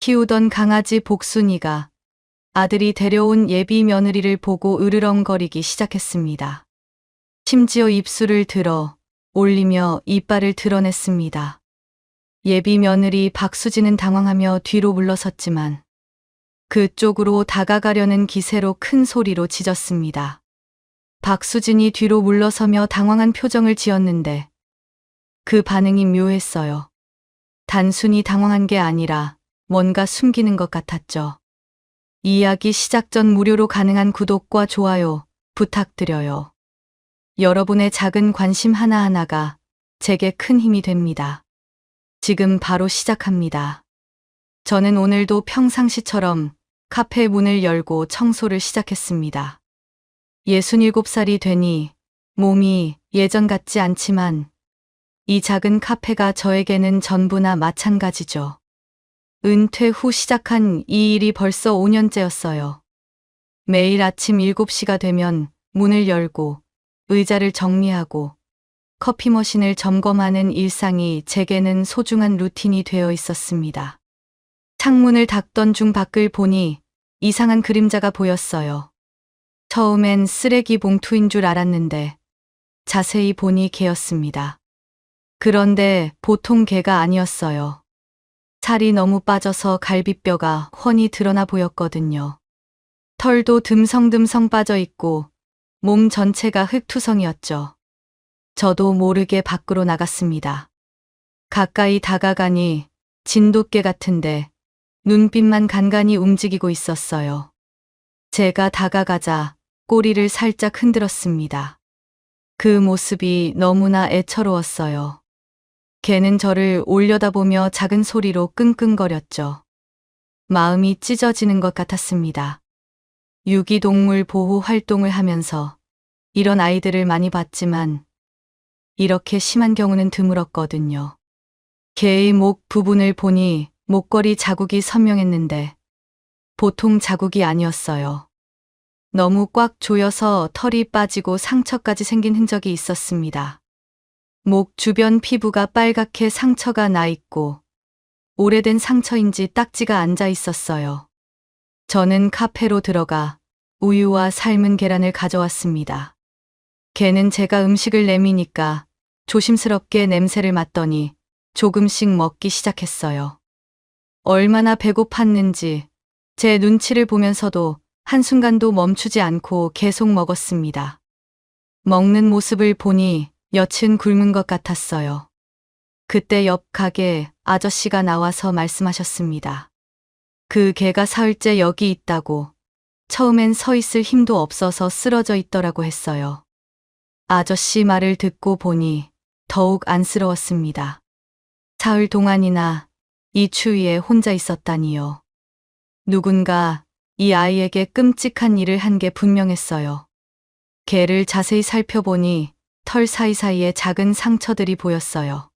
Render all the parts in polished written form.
키우던 강아지 복순이가 아들이 데려온 예비 며느리를 보고 으르렁거리기 시작했습니다. 심지어 입술을 들어 올리며 이빨을 드러냈습니다. 예비 며느리 박수진은 당황하며 뒤로 물러섰지만 그쪽으로 다가가려는 기세로 큰 소리로 짖었습니다. 박수진이 뒤로 물러서며 당황한 표정을 지었는데 그 반응이 묘했어요. 단순히 당황한 게 아니라 뭔가 숨기는 것 같았죠. 이야기 시작 전 무료로 가능한 구독과 좋아요 부탁드려요. 여러분의 작은 관심 하나하나가 제게 큰 힘이 됩니다. 지금 바로 시작합니다. 저는 오늘도 평상시처럼 카페 문을 열고 청소를 시작했습니다. 67살이 되니 몸이 예전 같지 않지만 이 작은 카페가 저에게는 전부나 마찬가지죠. 은퇴 후 시작한 이 일이 벌써 5년째였어요. 매일 아침 7시가 되면 문을 열고 의자를 정리하고 커피 머신을 점검하는 일상이 제게는 소중한 루틴이 되어 있었습니다. 창문을 닫던 중 밖을 보니 이상한 그림자가 보였어요. 처음엔 쓰레기 봉투인 줄 알았는데 자세히 보니 개였습니다. 그런데 보통 개가 아니었어요. 살이 너무 빠져서 갈비뼈가 훤히 드러나 보였거든요. 털도 듬성듬성 빠져 있고 몸 전체가 흙투성이었죠. 저도 모르게 밖으로 나갔습니다. 가까이 다가가니 진돗개 같은데 눈빛만 간간히 움직이고 있었어요. 제가 다가가자 꼬리를 살짝 흔들었습니다. 그 모습이 너무나 애처로웠어요. 개는 저를 올려다보며 작은 소리로 끙끙거렸죠. 마음이 찢어지는 것 같았습니다. 유기동물 보호 활동을 하면서 이런 아이들을 많이 봤지만 이렇게 심한 경우는 드물었거든요. 개의 목 부분을 보니 목걸이 자국이 선명했는데 보통 자국이 아니었어요. 너무 꽉 조여서 털이 빠지고 상처까지 생긴 흔적이 있었습니다. 목 주변 피부가 빨갛게 상처가 나 있고 오래된 상처인지 딱지가 앉아 있었어요. 저는 카페로 들어가 우유와 삶은 계란을 가져왔습니다. 개는 제가 음식을 내미니까 조심스럽게 냄새를 맡더니 조금씩 먹기 시작했어요. 얼마나 배고팠는지 제 눈치를 보면서도 한순간도 멈추지 않고 계속 먹었습니다. 먹는 모습을 보니 여튼 굶은 것 같았어요. 그때 옆 가게 아저씨가 나와서 말씀하셨습니다. 그 개가 사흘째 여기 있다고. 처음엔 서 있을 힘도 없어서 쓰러져 있더라고 했어요. 아저씨 말을 듣고 보니 더욱 안쓰러웠습니다. 사흘 동안이나 이 추위에 혼자 있었다니요. 누군가 이 아이에게 끔찍한 일을 한 게 분명했어요. 개를 자세히 살펴보니 털 사이사이에 작은 상처들이 보였어요.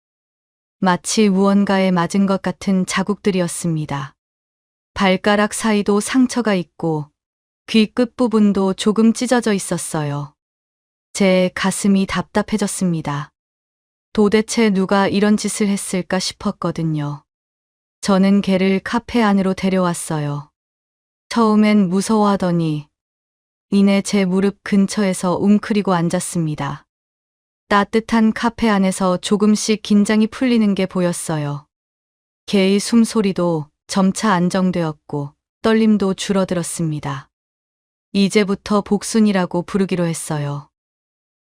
마치 무언가에 맞은 것 같은 자국들이었습니다. 발가락 사이도 상처가 있고 귀 끝부분도 조금 찢어져 있었어요. 제 가슴이 답답해졌습니다. 도대체 누가 이런 짓을 했을까 싶었거든요. 저는 개를 카페 안으로 데려왔어요. 처음엔 무서워하더니 이내 제 무릎 근처에서 웅크리고 앉았습니다. 따뜻한 카페 안에서 조금씩 긴장이 풀리는 게 보였어요. 개의 숨소리도 점차 안정되었고 떨림도 줄어들었습니다. 이제부터 복순이라고 부르기로 했어요.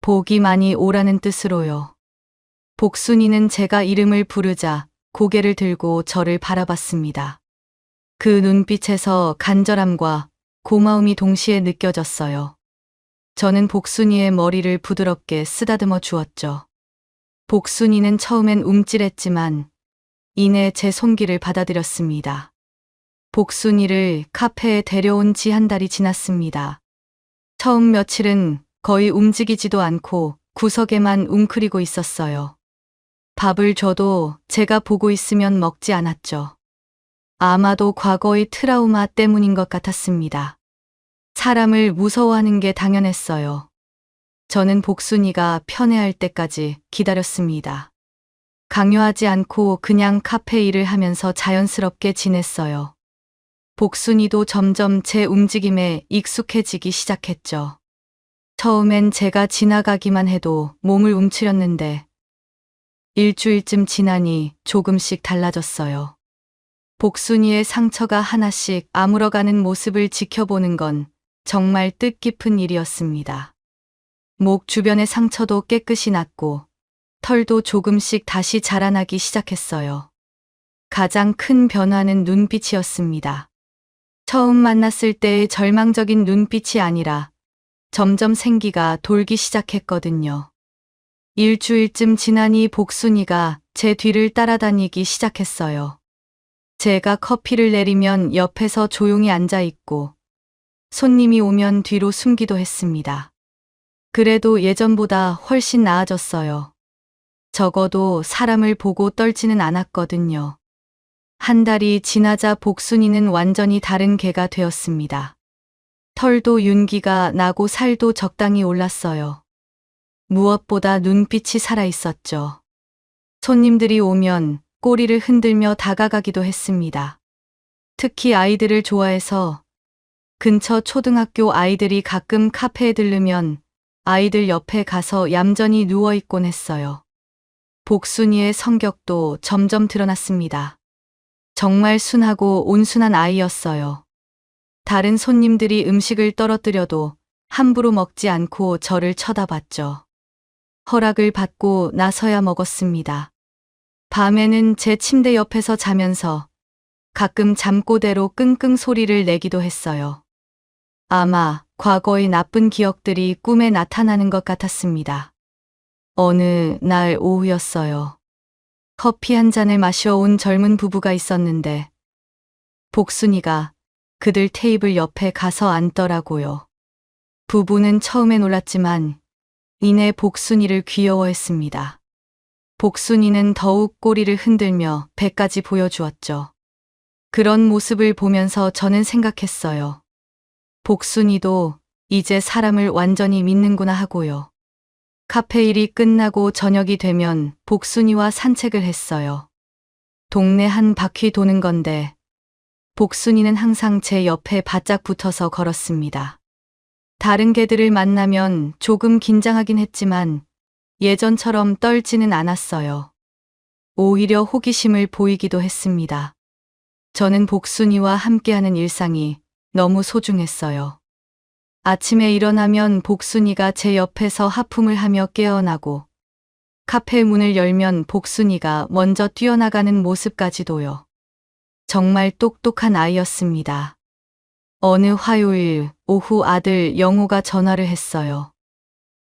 복이 많이 오라는 뜻으로요. 복순이는 제가 이름을 부르자 고개를 들고 저를 바라봤습니다. 그 눈빛에서 간절함과 고마움이 동시에 느껴졌어요. 저는 복순이의 머리를 부드럽게 쓰다듬어 주었죠. 복순이는 처음엔 움찔했지만 이내 제 손길을 받아들였습니다. 복순이를 카페에 데려온 지 한 달이 지났습니다. 처음 며칠은 거의 움직이지도 않고 구석에만 웅크리고 있었어요. 밥을 줘도 제가 보고 있으면 먹지 않았죠. 아마도 과거의 트라우마 때문인 것 같았습니다. 사람을 무서워하는 게 당연했어요. 저는 복순이가 편애할 때까지 기다렸습니다. 강요하지 않고 그냥 카페 일을 하면서 자연스럽게 지냈어요. 복순이도 점점 제 움직임에 익숙해지기 시작했죠. 처음엔 제가 지나가기만 해도 몸을 움츠렸는데 일주일쯤 지나니 조금씩 달라졌어요. 복순이의 상처가 하나씩 아물어가는 모습을 지켜보는 건 정말 뜻깊은 일이었습니다. 목 주변의 상처도 깨끗이 났고 털도 조금씩 다시 자라나기 시작했어요. 가장 큰 변화는 눈빛이었습니다. 처음 만났을 때의 절망적인 눈빛이 아니라 점점 생기가 돌기 시작했거든요. 일주일쯤 지나니 복순이가 제 뒤를 따라다니기 시작했어요. 제가 커피를 내리면 옆에서 조용히 앉아 있고 손님이 오면 뒤로 숨기도 했습니다. 그래도 예전보다 훨씬 나아졌어요. 적어도 사람을 보고 떨지는 않았거든요. 한 달이 지나자 복순이는 완전히 다른 개가 되었습니다. 털도 윤기가 나고 살도 적당히 올랐어요. 무엇보다 눈빛이 살아있었죠. 손님들이 오면 꼬리를 흔들며 다가가기도 했습니다. 특히 아이들을 좋아해서 근처 초등학교 아이들이 가끔 카페에 들르면 아이들 옆에 가서 얌전히 누워있곤 했어요. 복순이의 성격도 점점 드러났습니다. 정말 순하고 온순한 아이였어요. 다른 손님들이 음식을 떨어뜨려도 함부로 먹지 않고 저를 쳐다봤죠. 허락을 받고 나서야 먹었습니다. 밤에는 제 침대 옆에서 자면서 가끔 잠꼬대로 끙끙 소리를 내기도 했어요. 아마 과거의 나쁜 기억들이 꿈에 나타나는 것 같았습니다. 어느 날 오후였어요. 커피 한 잔을 마셔 온 젊은 부부가 있었는데 복순이가 그들 테이블 옆에 가서 앉더라고요. 부부는 처음에 놀랐지만 이내 복순이를 귀여워했습니다. 복순이는 더욱 꼬리를 흔들며 배까지 보여주었죠. 그런 모습을 보면서 저는 생각했어요. 복순이도 이제 사람을 완전히 믿는구나 하고요. 카페 일이 끝나고 저녁이 되면 복순이와 산책을 했어요. 동네 한 바퀴 도는 건데 복순이는 항상 제 옆에 바짝 붙어서 걸었습니다. 다른 개들을 만나면 조금 긴장하긴 했지만 예전처럼 떨지는 않았어요. 오히려 호기심을 보이기도 했습니다. 저는 복순이와 함께하는 일상이 너무 소중했어요. 아침에 일어나면 복순이가 제 옆에서 하품을 하며 깨어나고 카페 문을 열면 복순이가 먼저 뛰어나가는 모습까지도요. 정말 똑똑한 아이였습니다. 어느 화요일 오후 아들 영호가 전화를 했어요.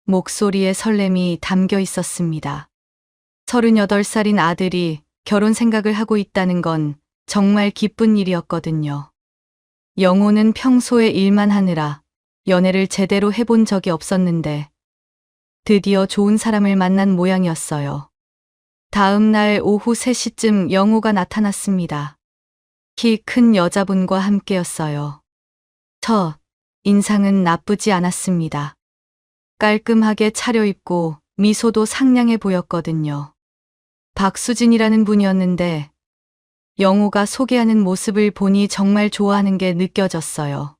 목소리에 설렘이 담겨 있었습니다. 38살인 아들이 결혼 생각을 하고 있다는 건 정말 기쁜 일이었거든요. 영호는 평소에 일만 하느라 연애를 제대로 해본 적이 없었는데 드디어 좋은 사람을 만난 모양이었어요. 다음 날 오후 3시쯤 영호가 나타났습니다. 키 큰 여자분과 함께였어요. 첫 인상은 나쁘지 않았습니다. 깔끔하게 차려입고 미소도 상냥해 보였거든요. 박수진이라는 분이었는데 영호가 소개하는 모습을 보니 정말 좋아하는 게 느껴졌어요.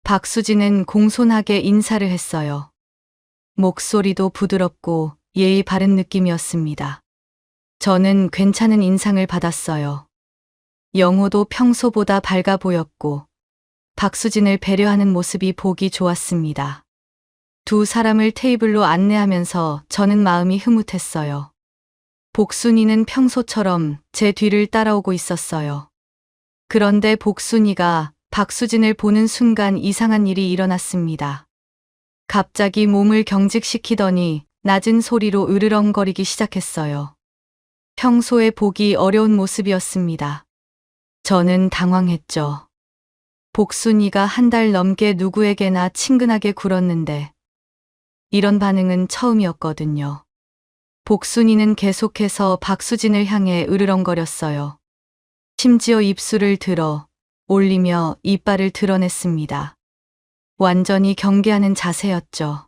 박수진은 공손하게 인사를 했어요. 목소리도 부드럽고 예의 바른 느낌이었습니다. 저는 괜찮은 인상을 받았어요. 영호도 평소보다 밝아 보였고 박수진을 배려하는 모습이 보기 좋았습니다. 두 사람을 테이블로 안내하면서 저는 마음이 흐뭇했어요. 복순이는 평소처럼 제 뒤를 따라오고 있었어요. 그런데 복순이가 박수진을 보는 순간 이상한 일이 일어났습니다. 갑자기 몸을 경직시키더니 낮은 소리로 으르렁거리기 시작했어요. 평소에 보기 어려운 모습이었습니다. 저는 당황했죠. 복순이가 한 달 넘게 누구에게나 친근하게 굴었는데 이런 반응은 처음이었거든요. 복순이는 계속해서 박수진을 향해 으르렁거렸어요. 심지어 입술을 들어 올리며 이빨을 드러냈습니다. 완전히 경계하는 자세였죠.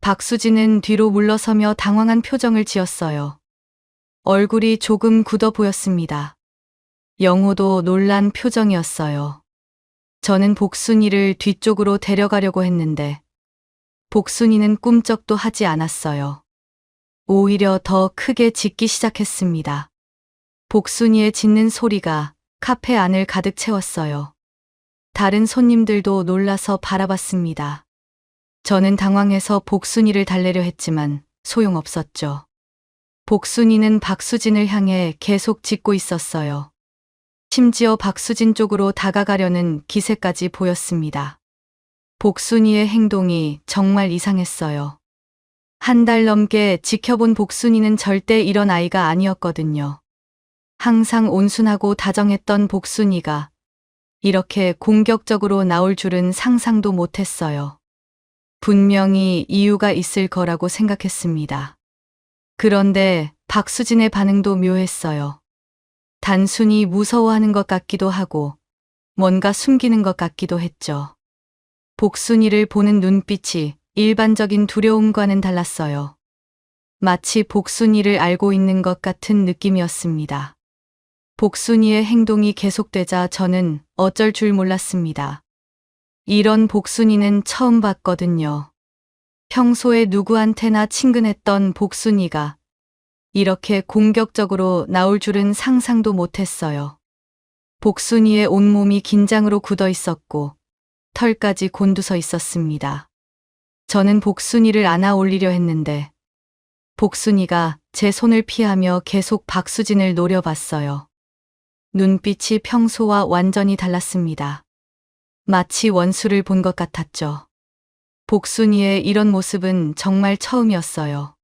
박수진은 뒤로 물러서며 당황한 표정을 지었어요. 얼굴이 조금 굳어 보였습니다. 영호도 놀란 표정이었어요. 저는 복순이를 뒤쪽으로 데려가려고 했는데 복순이는 꿈쩍도 하지 않았어요. 오히려 더 크게 짖기 시작했습니다. 복순이의 짖는 소리가 카페 안을 가득 채웠어요. 다른 손님들도 놀라서 바라봤습니다. 저는 당황해서 복순이를 달래려 했지만 소용없었죠. 복순이는 박수진을 향해 계속 짖고 있었어요. 심지어 박수진 쪽으로 다가가려는 기세까지 보였습니다. 복순이의 행동이 정말 이상했어요. 한 달 넘게 지켜본 복순이는 절대 이런 아이가 아니었거든요. 항상 온순하고 다정했던 복순이가 이렇게 공격적으로 나올 줄은 상상도 못했어요. 분명히 이유가 있을 거라고 생각했습니다. 그런데 박수진의 반응도 묘했어요. 단순히 무서워하는 것 같기도 하고 뭔가 숨기는 것 같기도 했죠. 복순이를 보는 눈빛이 일반적인 두려움과는 달랐어요. 마치 복순이를 알고 있는 것 같은 느낌이었습니다. 복순이의 행동이 계속되자 저는 어쩔 줄 몰랐습니다. 이런 복순이는 처음 봤거든요. 평소에 누구한테나 친근했던 복순이가 이렇게 공격적으로 나올 줄은 상상도 못했어요. 복순이의 온몸이 긴장으로 굳어 있었고 털까지 곤두서 있었습니다. 저는 복순이를 안아 올리려 했는데 복순이가 제 손을 피하며 계속 박수진을 노려봤어요. 눈빛이 평소와 완전히 달랐습니다. 마치 원수를 본 것 같았죠. 복순이의 이런 모습은 정말 처음이었어요.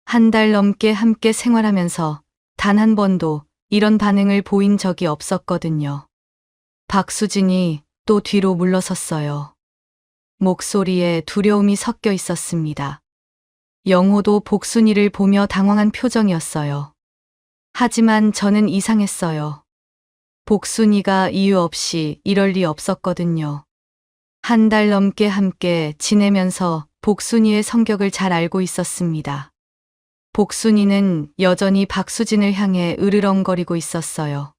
한 달 넘게 함께 생활하면서 단 한 번도 이런 반응을 보인 적이 없었거든요. 박수진이 또 뒤로 물러섰어요. 목소리에 두려움이 섞여 있었습니다. 영호도 복순이를 보며 당황한 표정이었어요. 하지만 저는 이상했어요. 복순이가 이유 없이 이럴 리 없었거든요. 한 달 넘게 함께 지내면서 복순이의 성격을 잘 알고 있었습니다. 복순이는 여전히 박수진을 향해 으르렁거리고 있었어요.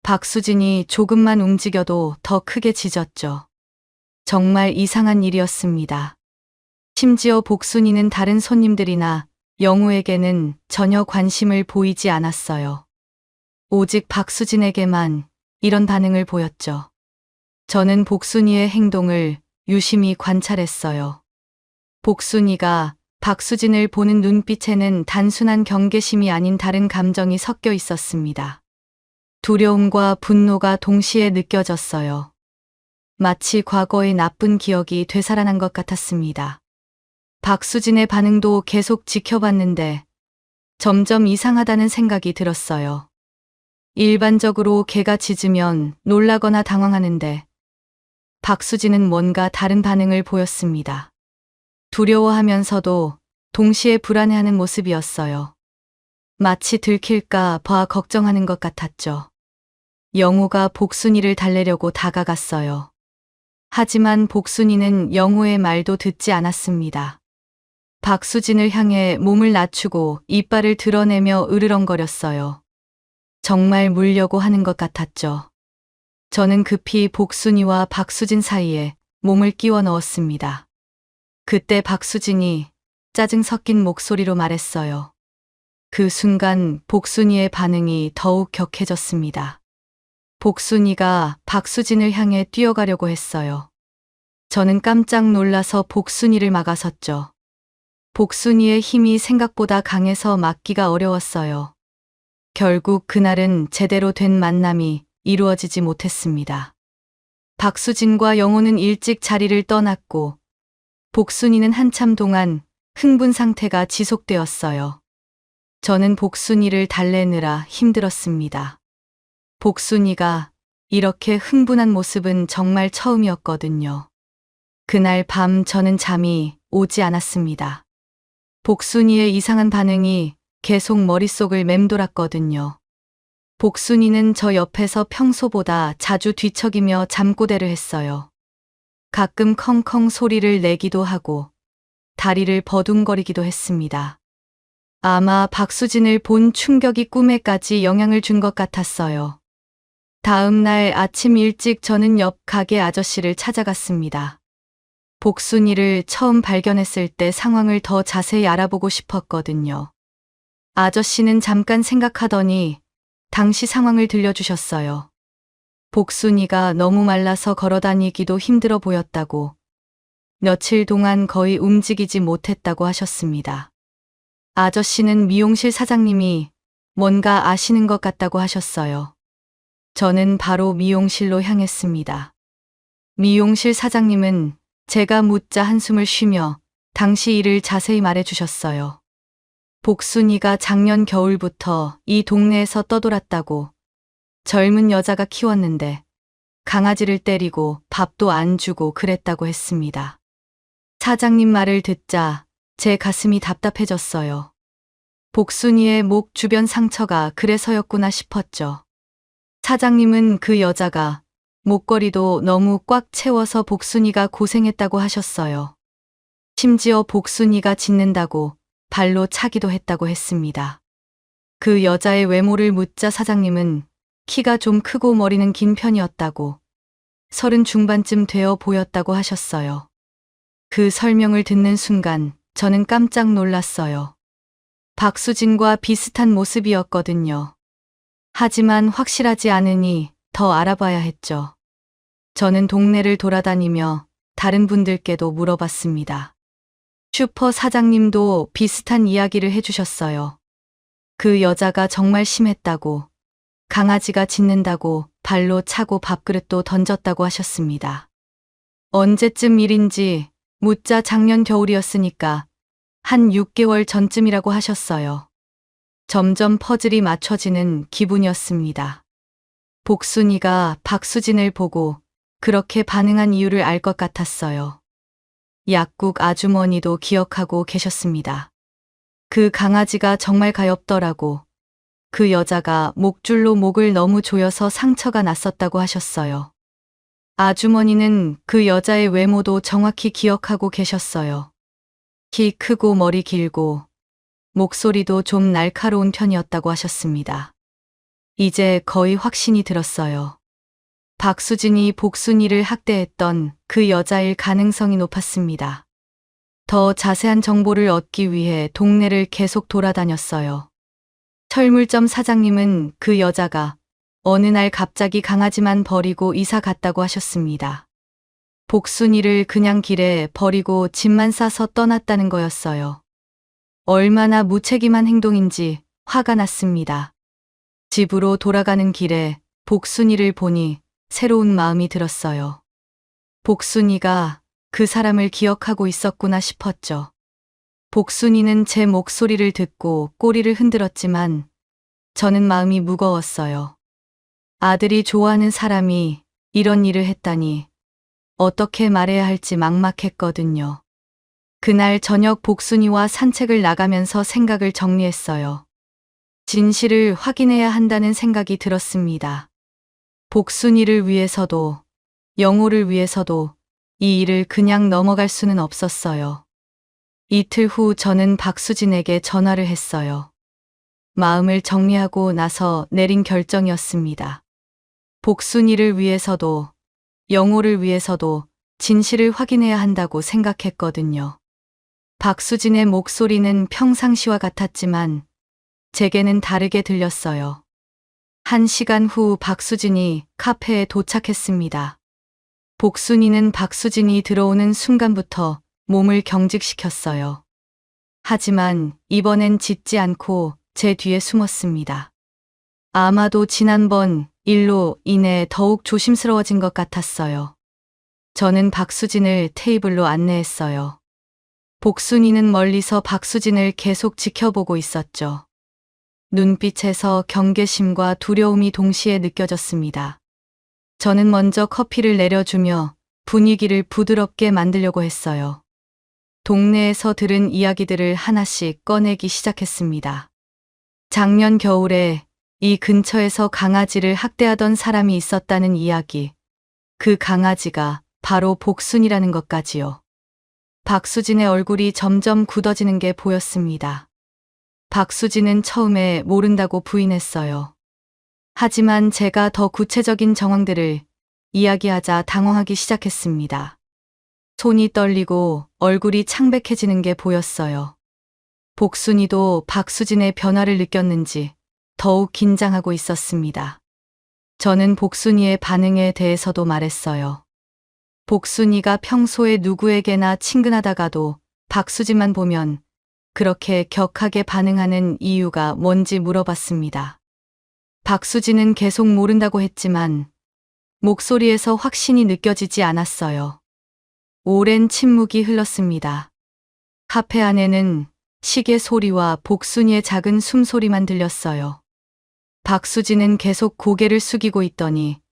박수진이 조금만 움직여도 더 크게 짖었죠. 정말 이상한 일이었습니다. 심지어 복순이는 다른 손님들이나 영우에게는 전혀 관심을 보이지 않았어요. 오직 박수진에게만 이런 반응을 보였죠. 저는 복순이의 행동을 유심히 관찰했어요. 복순이가 박수진을 보는 눈빛에는 단순한 경계심이 아닌 다른 감정이 섞여 있었습니다. 두려움과 분노가 동시에 느껴졌어요. 마치 과거의 나쁜 기억이 되살아난 것 같았습니다. 박수진의 반응도 계속 지켜봤는데 점점 이상하다는 생각이 들었어요. 일반적으로 개가 짖으면 놀라거나 당황하는데 박수진은 뭔가 다른 반응을 보였습니다. 두려워하면서도 동시에 불안해하는 모습이었어요. 마치 들킬까 봐 걱정하는 것 같았죠. 영호가 복순이를 달래려고 다가갔어요. 하지만 복순이는 영호의 말도 듣지 않았습니다. 박수진을 향해 몸을 낮추고 이빨을 드러내며 으르렁거렸어요. 정말 물려고 하는 것 같았죠. 저는 급히 복순이와 박수진 사이에 몸을 끼워 넣었습니다. 그때 박수진이 짜증 섞인 목소리로 말했어요. 그 순간 복순이의 반응이 더욱 격해졌습니다. 복순이가 박수진을 향해 뛰어가려고 했어요. 저는 깜짝 놀라서 복순이를 막아섰죠. 복순이의 힘이 생각보다 강해서 막기가 어려웠어요. 결국 그날은 제대로 된 만남이 이루어지지 못했습니다. 박수진과 영호는 일찍 자리를 떠났고 복순이는 한참 동안 흥분 상태가 지속되었어요. 저는 복순이를 달래느라 힘들었습니다. 복순이가 이렇게 흥분한 모습은 정말 처음이었거든요. 그날 밤 저는 잠이 오지 않았습니다. 복순이의 이상한 반응이 계속 머릿속을 맴돌았거든요. 복순이는 저 옆에서 평소보다 자주 뒤척이며 잠꼬대를 했어요. 가끔 컹컹 소리를 내기도 하고 다리를 버둥거리기도 했습니다. 아마 박수진을 본 충격이 꿈에까지 영향을 준 것 같았어요. 다음 날 아침 일찍 저는 옆 가게 아저씨를 찾아갔습니다. 복순이를 처음 발견했을 때 상황을 더 자세히 알아보고 싶었거든요. 아저씨는 잠깐 생각하더니 당시 상황을 들려주셨어요. 복순이가 너무 말라서 걸어다니기도 힘들어 보였다고, 며칠 동안 거의 움직이지 못했다고 하셨습니다. 아저씨는 미용실 사장님이 뭔가 아시는 것 같다고 하셨어요. 저는 바로 미용실로 향했습니다. 미용실 사장님은 제가 묻자 한숨을 쉬며 당시 일을 자세히 말해 주셨어요. 복순이가 작년 겨울부터 이 동네에서 떠돌았다고, 젊은 여자가 키웠는데 강아지를 때리고 밥도 안 주고 그랬다고 했습니다. 사장님 말을 듣자 제 가슴이 답답해졌어요. 복순이의 목 주변 상처가 그래서였구나 싶었죠. 사장님은 그 여자가 목걸이도 너무 꽉 채워서 복순이가 고생했다고 하셨어요. 심지어 복순이가 짖는다고 발로 차기도 했다고 했습니다. 그 여자의 외모를 묻자 사장님은 키가 좀 크고 머리는 긴 편이었다고, 30 중반쯤 되어 보였다고 하셨어요. 그 설명을 듣는 순간 저는 깜짝 놀랐어요. 박수진과 비슷한 모습이었거든요. 하지만 확실하지 않으니 더 알아봐야 했죠. 저는 동네를 돌아다니며 다른 분들께도 물어봤습니다. 슈퍼 사장님도 비슷한 이야기를 해주셨어요. 그 여자가 정말 심했다고, 강아지가 짖는다고 발로 차고 밥그릇도 던졌다고 하셨습니다. 언제쯤 일인지 묻자 작년 겨울이었으니까 한 6개월 전쯤이라고 하셨어요. 점점 퍼즐이 맞춰지는 기분이었습니다. 복순이가 박수진을 보고 그렇게 반응한 이유를 알 것 같았어요. 약국 아주머니도 기억하고 계셨습니다. 그 강아지가 정말 가엾더라고, 그 여자가 목줄로 목을 너무 조여서 상처가 났었다고 하셨어요. 아주머니는 그 여자의 외모도 정확히 기억하고 계셨어요. 키 크고 머리 길고 목소리도 좀 날카로운 편이었다고 하셨습니다. 이제 거의 확신이 들었어요. 박수진이 복순이를 학대했던 그 여자일 가능성이 높았습니다. 더 자세한 정보를 얻기 위해 동네를 계속 돌아다녔어요. 철물점 사장님은 그 여자가 어느 날 갑자기 강아지만 버리고 이사 갔다고 하셨습니다. 복순이를 그냥 길에 버리고 짐만 싸서 떠났다는 거였어요. 얼마나 무책임한 행동인지 화가 났습니다. 집으로 돌아가는 길에 복순이를 보니 새로운 마음이 들었어요. 복순이가 그 사람을 기억하고 있었구나 싶었죠. 복순이는 제 목소리를 듣고 꼬리를 흔들었지만 저는 마음이 무거웠어요. 아들이 좋아하는 사람이 이런 일을 했다니 어떻게 말해야 할지 막막했거든요. 그날 저녁 복순이와 산책을 나가면서 생각을 정리했어요. 진실을 확인해야 한다는 생각이 들었습니다. 복순이를 위해서도 영호를 위해서도 이 일을 그냥 넘어갈 수는 없었어요. 이틀 후 저는 박수진에게 전화를 했어요. 마음을 정리하고 나서 내린 결정이었습니다. 복순이를 위해서도 영호를 위해서도 진실을 확인해야 한다고 생각했거든요. 박수진의 목소리는 평상시와 같았지만 제게는 다르게 들렸어요. 1시간 후 박수진이 카페에 도착했습니다. 복순이는 박수진이 들어오는 순간부터 몸을 경직시켰어요. 하지만 이번엔 짖지 않고 제 뒤에 숨었습니다. 아마도 지난번 일로 인해 더욱 조심스러워진 것 같았어요. 저는 박수진을 테이블로 안내했어요. 복순이는 멀리서 박수진을 계속 지켜보고 있었죠. 눈빛에서 경계심과 두려움이 동시에 느껴졌습니다. 저는 먼저 커피를 내려주며 분위기를 부드럽게 만들려고 했어요. 동네에서 들은 이야기들을 하나씩 꺼내기 시작했습니다. 작년 겨울에 이 근처에서 강아지를 학대하던 사람이 있었다는 이야기. 그 강아지가 바로 복순이라는 것까지요. 박수진의 얼굴이 점점 굳어지는 게 보였습니다. 박수진은 처음에 모른다고 부인했어요. 하지만 제가 더 구체적인 정황들을 이야기하자 당황하기 시작했습니다. 손이 떨리고 얼굴이 창백해지는 게 보였어요. 복순이도 박수진의 변화를 느꼈는지 더욱 긴장하고 있었습니다. 저는 복순이의 반응에 대해서도 말했어요. 복순이가 평소에 누구에게나 친근하다가도 박수진만 보면 그렇게 격하게 반응하는 이유가 뭔지 물어봤습니다. 박수진은 계속 모른다고 했지만 목소리에서 확신이 느껴지지 않았어요. 오랜 침묵이 흘렀습니다. 카페 안에는 시계 소리와 복순이의 작은 숨소리만 들렸어요. 박수진은 계속 고개를 숙이고 있더니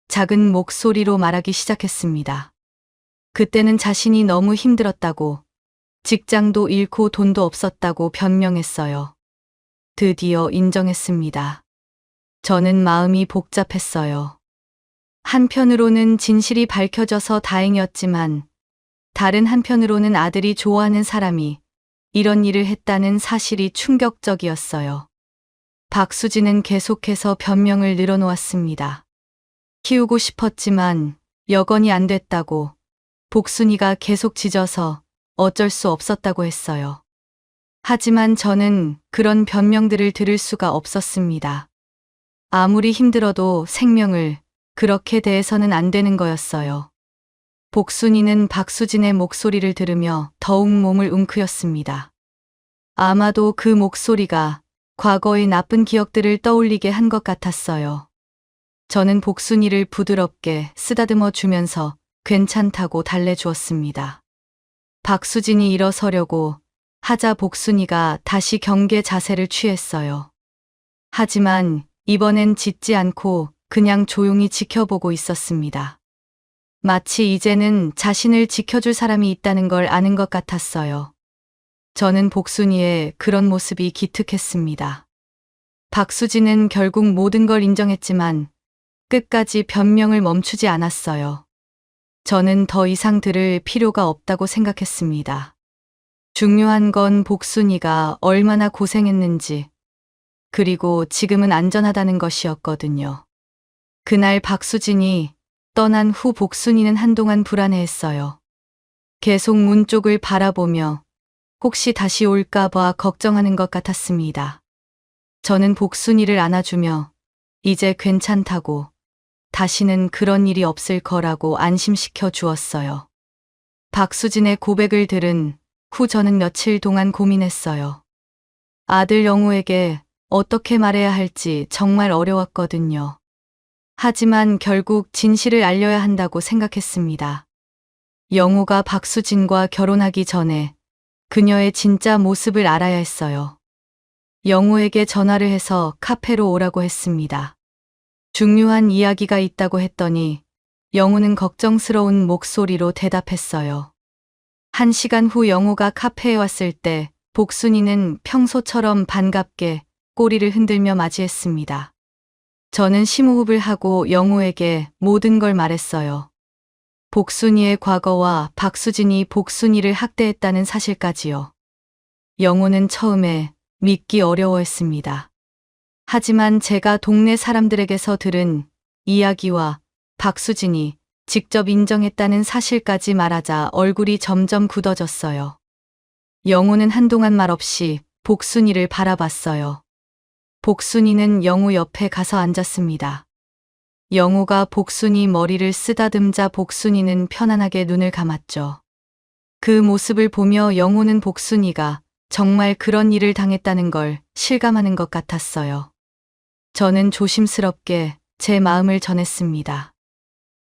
작은 목소리로 말하기 시작했습니다. 그때는 자신이 너무 힘들었다고, 직장도 잃고 돈도 없었다고 변명했어요. 드디어 인정했습니다. 저는 마음이 복잡했어요. 한편으로는 진실이 밝혀져서 다행이었지만 다른 한편으로는 아들이 좋아하는 사람이 이런 일을 했다는 사실이 충격적이었어요. 박수진은 계속해서 변명을 늘어놓았습니다. 키우고 싶었지만 여건이 안 됐다고, 복순이가 계속 짖어서 어쩔 수 없었다고 했어요. 하지만 저는 그런 변명들을 들을 수가 없었습니다. 아무리 힘들어도 생명을 그렇게 대해서는 안 되는 거였어요. 복순이는 박수진의 목소리를 들으며 더욱 몸을 웅크렸습니다. 아마도 그 목소리가 과거의 나쁜 기억들을 떠올리게 한 것 같았어요. 저는 복순이를 부드럽게 쓰다듬어 주면서 괜찮다고 달래주었습니다. 박수진이 일어서려고 하자 복순이가 다시 경계 자세를 취했어요. 하지만 이번엔 짖지 않고 그냥 조용히 지켜보고 있었습니다. 마치 이제는 자신을 지켜줄 사람이 있다는 걸 아는 것 같았어요. 저는 복순이의 그런 모습이 기특했습니다. 박수진은 결국 모든 걸 인정했지만 끝까지 변명을 멈추지 않았어요. 저는 더 이상 들을 필요가 없다고 생각했습니다. 중요한 건 복순이가 얼마나 고생했는지, 그리고 지금은 안전하다는 것이었거든요. 그날 박수진이 떠난 후 복순이는 한동안 불안해했어요. 계속 문 쪽을 바라보며 혹시 다시 올까봐 걱정하는 것 같았습니다. 저는 복순이를 안아주며 이제 괜찮다고, 다시는 그런 일이 없을 거라고 안심시켜 주었어요. 박수진의 고백을 들은 후 저는 며칠 동안 고민했어요. 아들 영우에게 어떻게 말해야 할지 정말 어려웠거든요. 하지만 결국 진실을 알려야 한다고 생각했습니다. 영우가 박수진과 결혼하기 전에 그녀의 진짜 모습을 알아야 했어요. 영우에게 전화를 해서 카페로 오라고 했습니다. 중요한 이야기가 있다고 했더니 영우는 걱정스러운 목소리로 대답했어요. 1시간 후 영우가 카페에 왔을 때 복순이는 평소처럼 반갑게 꼬리를 흔들며 맞이했습니다. 저는 심호흡을 하고 영우에게 모든 걸 말했어요. 복순이의 과거와 박수진이 복순이를 학대했다는 사실까지요. 영우는 처음에 믿기 어려워했습니다. 하지만 제가 동네 사람들에게서 들은 이야기와 박수진이 직접 인정했다는 사실까지 말하자 얼굴이 점점 굳어졌어요. 영우는 한동안 말없이 복순이를 바라봤어요. 복순이는 영우 옆에 가서 앉았습니다. 영우가 복순이 머리를 쓰다듬자 복순이는 편안하게 눈을 감았죠. 그 모습을 보며 영우는 복순이가 정말 그런 일을 당했다는 걸 실감하는 것 같았어요. 저는 조심스럽게 제 마음을 전했습니다.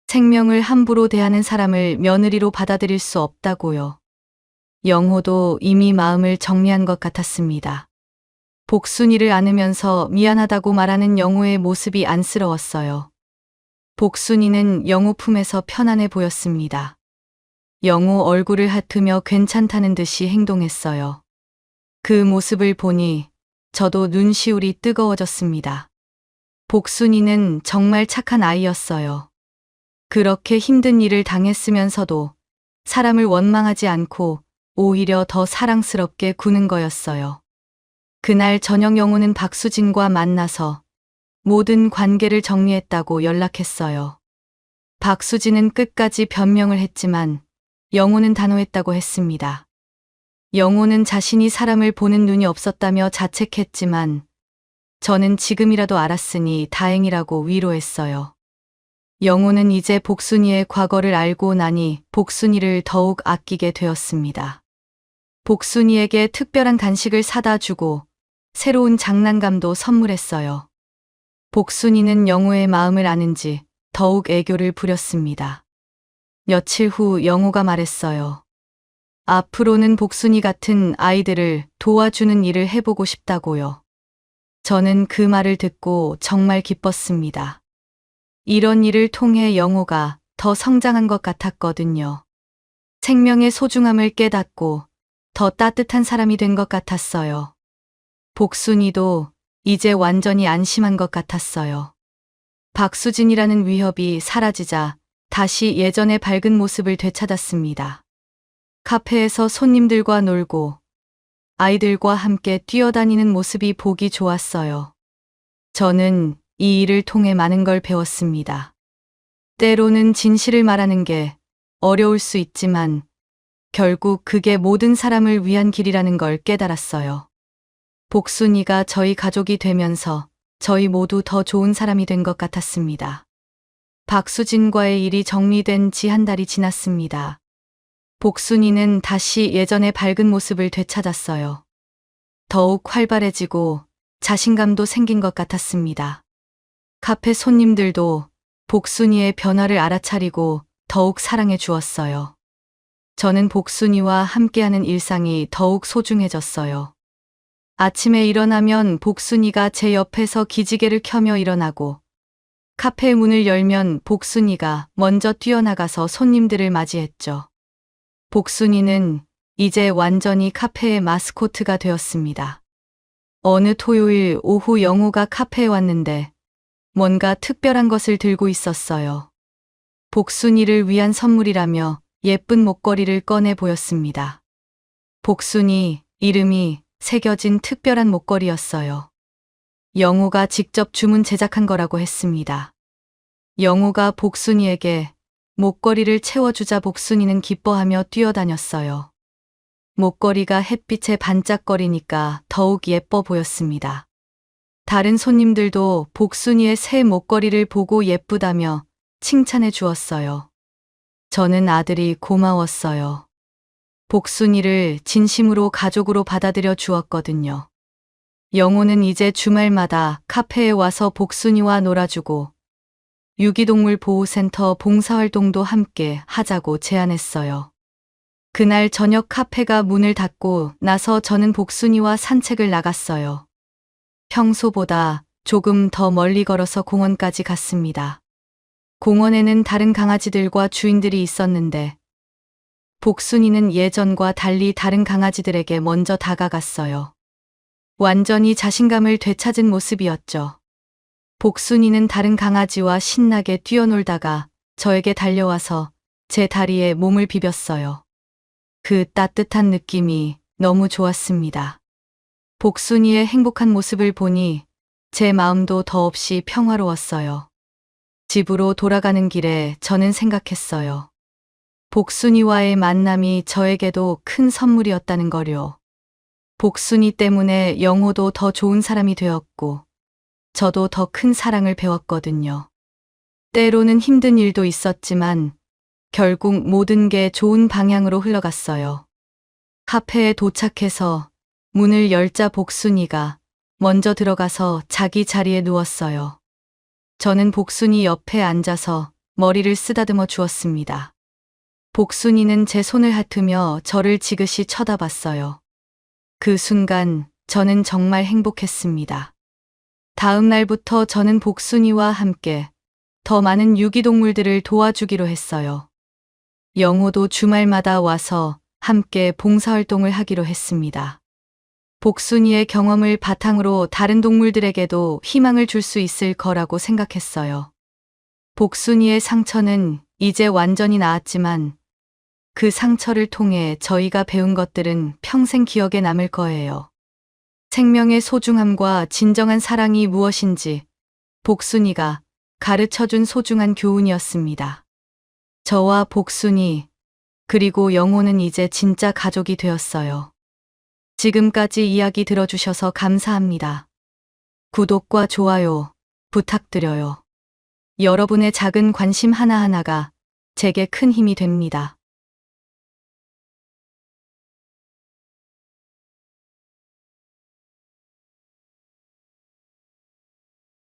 생명을 함부로 대하는 사람을 며느리로 받아들일 수 없다고요. 영호도 이미 마음을 정리한 것 같았습니다. 복순이를 안으면서 미안하다고 말하는 영호의 모습이 안쓰러웠어요. 복순이는 영호 품에서 편안해 보였습니다. 영호 얼굴을 핫으며 괜찮다는 듯이 행동했어요. 그 모습을 보니 저도 눈시울이 뜨거워졌습니다. 복순이는 정말 착한 아이였어요. 그렇게 힘든 일을 당했으면서도 사람을 원망하지 않고 오히려 더 사랑스럽게 구는 거였어요. 그날 저녁 영호는 박수진과 만나서 모든 관계를 정리했다고 연락했어요. 박수진은 끝까지 변명을 했지만 영호는 단호했다고 했습니다. 영호는 자신이 사람을 보는 눈이 없었다며 자책했지만 저는 지금이라도 알았으니 다행이라고 위로했어요. 영호는 이제 복순이의 과거를 알고 나니 복순이를 더욱 아끼게 되었습니다. 복순이에게 특별한 간식을 사다 주고 새로운 장난감도 선물했어요. 복순이는 영호의 마음을 아는지 더욱 애교를 부렸습니다. 며칠 후 영호가 말했어요. 앞으로는 복순이 같은 아이들을 도와주는 일을 해보고 싶다고요. 저는 그 말을 듣고 정말 기뻤습니다. 이런 일을 통해 영호가 더 성장한 것 같았거든요. 생명의 소중함을 깨닫고 더 따뜻한 사람이 된 것 같았어요. 복순이도 이제 완전히 안심한 것 같았어요. 박수진이라는 위협이 사라지자 다시 예전의 밝은 모습을 되찾았습니다. 카페에서 손님들과 놀고 아이들과 함께 뛰어다니는 모습이 보기 좋았어요. 저는 이 일을 통해 많은 걸 배웠습니다. 때로는 진실을 말하는 게 어려울 수 있지만 결국 그게 모든 사람을 위한 길이라는 걸 깨달았어요. 복순이가 저희 가족이 되면서 저희 모두 더 좋은 사람이 된 것 같았습니다. 박수진과의 일이 정리된 지 한 달이 지났습니다. 복순이는 다시 예전의 밝은 모습을 되찾았어요. 더욱 활발해지고 자신감도 생긴 것 같았습니다. 카페 손님들도 복순이의 변화를 알아차리고 더욱 사랑해 주었어요. 저는 복순이와 함께하는 일상이 더욱 소중해졌어요. 아침에 일어나면 복순이가 제 옆에서 기지개를 켜며 일어나고 카페 문을 열면 복순이가 먼저 뛰어나가서 손님들을 맞이했죠. 복순이는 이제 완전히 카페의 마스코트가 되었습니다. 어느 토요일 오후 영호가 카페에 왔는데 뭔가 특별한 것을 들고 있었어요. 복순이를 위한 선물이라며 예쁜 목걸이를 꺼내 보였습니다. 복순이 이름이 새겨진 특별한 목걸이였어요. 영호가 직접 주문 제작한 거라고 했습니다. 영호가 복순이에게 목걸이를 채워주자 복순이는 기뻐하며 뛰어다녔어요. 목걸이가 햇빛에 반짝거리니까 더욱 예뻐 보였습니다. 다른 손님들도 복순이의 새 목걸이를 보고 예쁘다며 칭찬해 주었어요. 저는 아들이 고마웠어요. 복순이를 진심으로 가족으로 받아들여 주었거든요. 영호는 이제 주말마다 카페에 와서 복순이와 놀아주고 유기동물 보호센터 봉사활동도 함께 하자고 제안했어요. 그날 저녁 카페가 문을 닫고 나서 저는 복순이와 산책을 나갔어요. 평소보다 조금 더 멀리 걸어서 공원까지 갔습니다. 공원에는 다른 강아지들과 주인들이 있었는데 복순이는 예전과 달리 다른 강아지들에게 먼저 다가갔어요. 완전히 자신감을 되찾은 모습이었죠. 복순이는 다른 강아지와 신나게 뛰어놀다가 저에게 달려와서 제 다리에 몸을 비볐어요. 그 따뜻한 느낌이 너무 좋았습니다. 복순이의 행복한 모습을 보니 제 마음도 더없이 평화로웠어요. 집으로 돌아가는 길에 저는 생각했어요. 복순이와의 만남이 저에게도 큰 선물이었다는 거요. 복순이 때문에 영호도 더 좋은 사람이 되었고 저도 더 큰 사랑을 배웠거든요. 때로는 힘든 일도 있었지만 결국 모든 게 좋은 방향으로 흘러갔어요. 카페에 도착해서 문을 열자 복순이가 먼저 들어가서 자기 자리에 누웠어요. 저는 복순이 옆에 앉아서 머리를 쓰다듬어 주었습니다. 복순이는 제 손을 핥으며 저를 지그시 쳐다봤어요. 그 순간 저는 정말 행복했습니다. 다음 날부터 저는 복순이와 함께 더 많은 유기동물들을 도와주기로 했어요. 영호도 주말마다 와서 함께 봉사활동을 하기로 했습니다. 복순이의 경험을 바탕으로 다른 동물들에게도 희망을 줄 수 있을 거라고 생각했어요. 복순이의 상처는 이제 완전히 나았지만 그 상처를 통해 저희가 배운 것들은 평생 기억에 남을 거예요. 생명의 소중함과 진정한 사랑이 무엇인지 복순이가 가르쳐준 소중한 교훈이었습니다. 저와 복순이 그리고 영호는 이제 진짜 가족이 되었어요. 지금까지 이야기 들어주셔서 감사합니다. 구독과 좋아요 부탁드려요. 여러분의 작은 관심 하나하나가 제게 큰 힘이 됩니다.